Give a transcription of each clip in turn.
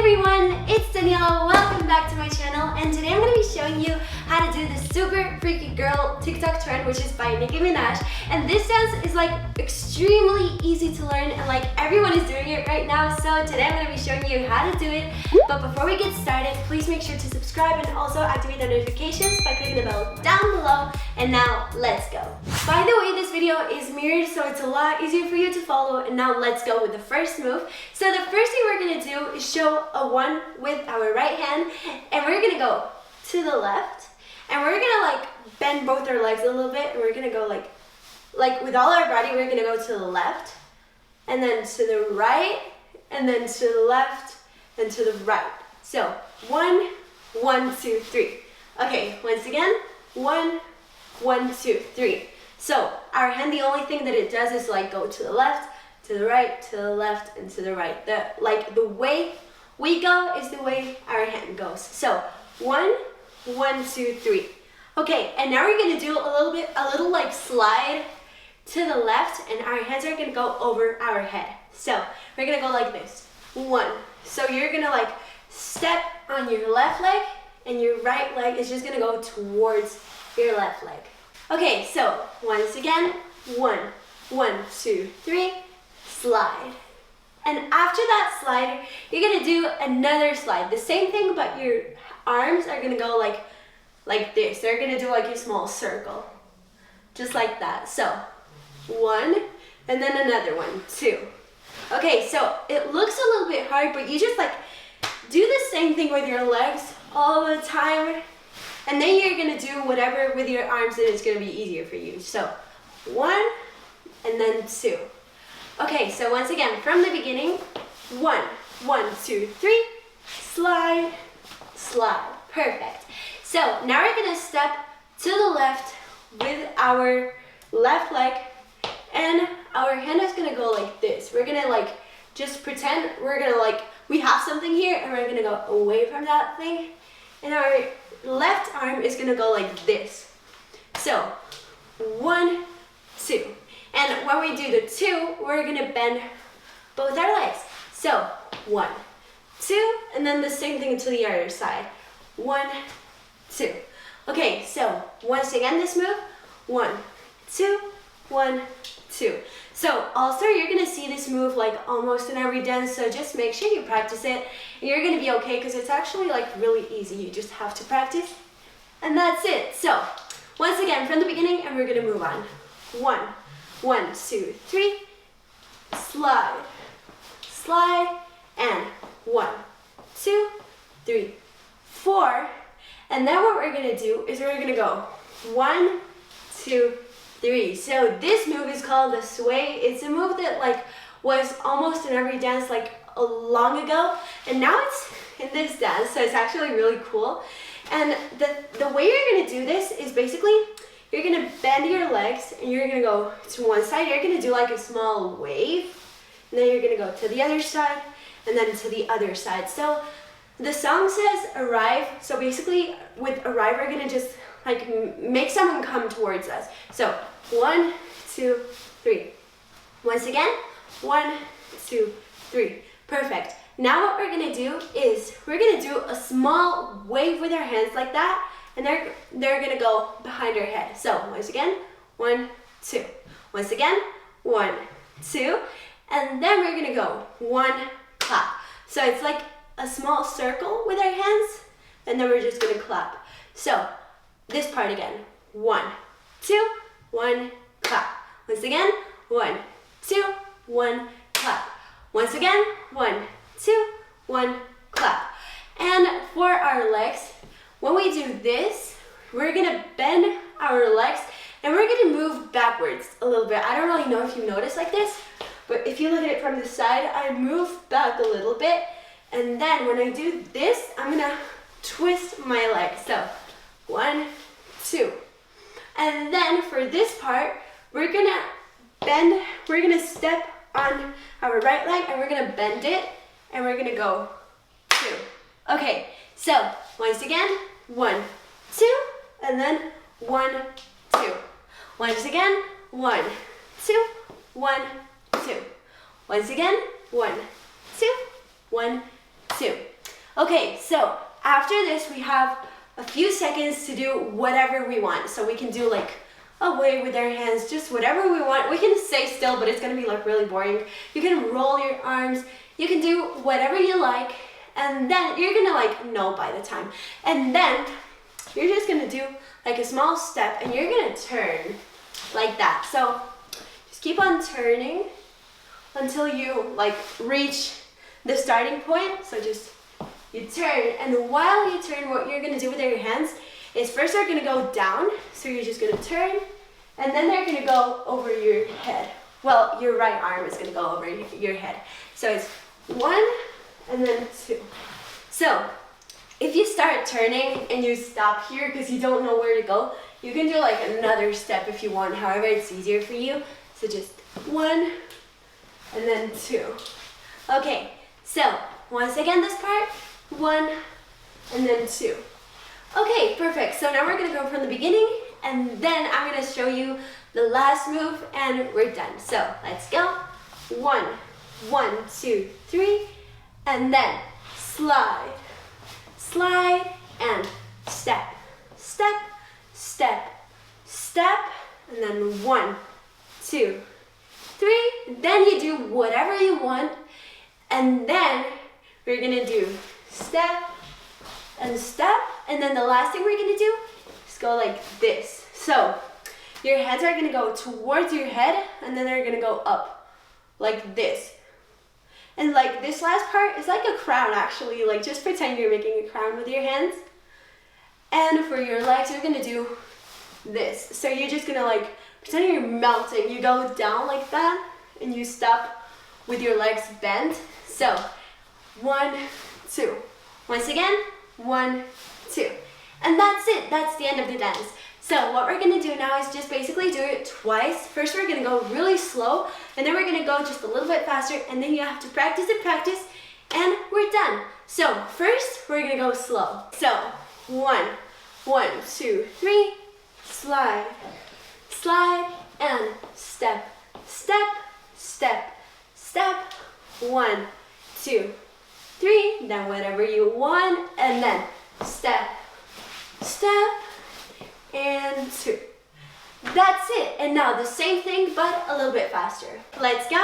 everyone, it's Daniela. Welcome back to my channel, and today I'm going to be showing you how to do the super freaky girl TikTok trend, which is by Nicki Minaj. And this dance is like extremely easy to learn, and like everyone is doing it right now. So today I'm going to be showing you how to do it. But before we get started, please make sure to subscribe and also activate the notifications by clicking the bell down below. And now let's go. By the way, this video is mirrored, so it's a lot easier for you to follow. And now let's go with the first move. So the first thing we're going to do is show a 1 with our right hand, and we're going to go to the left, and we're going to like bend both our legs a little bit, and we're going to go like with all our body. We're going to go to the left, and then to the right, and then to the left, and to the right. So 1, 1, 2, 3. Okay, once again, 1, 1, 2, 3. So our hand, the only thing that it does is like go to the left, to the right, to the left, and to the right. The way we go is the way our hand goes. So 1, 1, 2, 3. Okay, and now we're gonna do a little like slide to the left, and our hands are gonna go over our head. So we're gonna go like this. 1. So you're gonna like step on your left leg, and your right leg is just gonna go towards your left leg. Okay, so once again, 1, 1, 2, 3, slide. And after that slide, you're gonna do another slide. The same thing, but your arms are gonna go like this. They're gonna do like a small circle, just like that. So 1, and then another 1, 2. Okay, so it looks a little bit hard, but you just like do the same thing with your legs all the time. And then you're gonna do whatever with your arms that is gonna be easier for you. So 1, and then 2. Okay, so once again, from the beginning, 1, 1, 2, 3, slide, slide. Perfect. So now we're gonna step to the left with our left leg, and our hand is gonna go like this. We're gonna like just pretend we're gonna like, we have something here, and we're gonna go away from that thing, and our left arm is gonna go like this. So 1, 2. And when we do the 2, we're gonna bend both our legs. So 1, 2, and then the same thing to the other side. 1, 2. Okay, so once again, this move, 1, 2, 1, 2. So also you're gonna see this move like almost in every dance, so just make sure you practice it. And you're gonna be okay, because it's actually like really easy. You just have to practice, and that's it. So once again, from the beginning, and we're gonna move on. 1, 1, 2, 3, slide, slide, and 1, 2, 3, 4. And then what we're gonna do is we're gonna go 1, 2, 3. So this move is called the sway. It's a move that like was almost in every dance like long ago, and now it's in this dance, so it's actually really cool. And the way you're gonna do this is basically you're gonna bend your legs, and you're gonna go to one side. You're gonna do like a small wave, and then you're gonna go to the other side, and then to the other side. So the song says arrive, so basically with arrive, we're gonna just like make someone come towards us. So 1, 2, 3. Once again, 1, 2, 3. Perfect. Now what we're gonna do is we're gonna do a small wave with our hands like that, and they're gonna go behind our head. So once again, 1, 2. Once again, 1, 2, and then we're gonna go 1, clap. So it's like a small circle with our hands, and then we're just gonna clap. So this part again, 1, 2, 1, clap. Once again, 1, 2, 1, clap. Once again, 1, 2, 1, clap. And for our legs, when we do this, we're gonna bend our legs, and we're gonna move backwards a little bit. I don't really know if you notice like this, but if you look at it from the side, I move back a little bit, and then when I do this, I'm gonna twist my legs. So 1, 2. And then for this part, we're gonna bend, we're gonna step on our right leg, and we're gonna bend it, and we're gonna go 2. Okay, so once again, 1, 2, and then 1, 2. Once again, 1, 2, 1, 2. Once again, 1, 2, 1, 2. Okay, so after this, we have a few seconds to do whatever we want. So we can do like a wave with our hands, just whatever we want. We can stay still, but it's gonna be like really boring. You can roll your arms, you can do whatever you like, and then you're gonna like know by the time. And then you're just gonna do like a small step and you're gonna turn like that. So just keep on turning until you like reach the starting point. So just you turn, and while you turn, what you're gonna do with your hands is first they're gonna go down. So you're just gonna turn, and then they're gonna go over your head. Well, your right arm is gonna go over your head. So it's 1 and then 2. So if you start turning and you stop here because you don't know where to go, you can do like another step if you want, however it's easier for you. So just 1 and then 2. Okay, so once again this part, 1 and then 2. Okay, perfect. So now we're gonna go from the beginning, and then I'm gonna show you the last move and we're done. So let's go. 1, 1, 2, 3, and then slide, slide, and step, step, step, step, and then 1, 2, 3. Then you do whatever you want, and then we're gonna do step and step, and then the last thing we're gonna do is go like this. So your hands are gonna go towards your head, and then they're gonna go up like this. And like this last part is like a crown actually, like just pretend you're making a crown with your hands. And for your legs, you're gonna do this. So you're just gonna like pretend you're melting. You go down like that, and you stop with your legs bent. So 1, 2. Once again, 1, 2. And that's it. That's the end of the dance. So what we're gonna do now is just basically do it twice. First we're gonna go really slow, and then we're gonna go just a little bit faster, and then you have to practice and practice, and we're done. So first we're gonna go slow. So 1, 1, 2, 3, slide, slide, and step, step, step, step, 1, 2, 3, then whatever you want, and then step, step, and 2. That's it. And now the same thing, but a little bit faster. Let's go.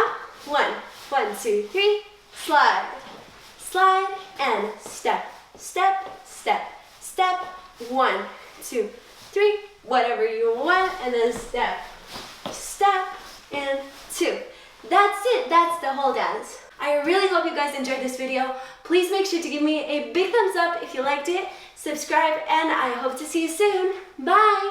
1, 1, 2, 3, slide, slide, and step, step, step, step, 1, 2, 3, whatever you want, and then step, step, and 2. That's it. That's the whole dance. I really hope you guys enjoyed this video. Please make sure to give me a big thumbs up if you liked it, subscribe, and I hope to see you soon. Bye!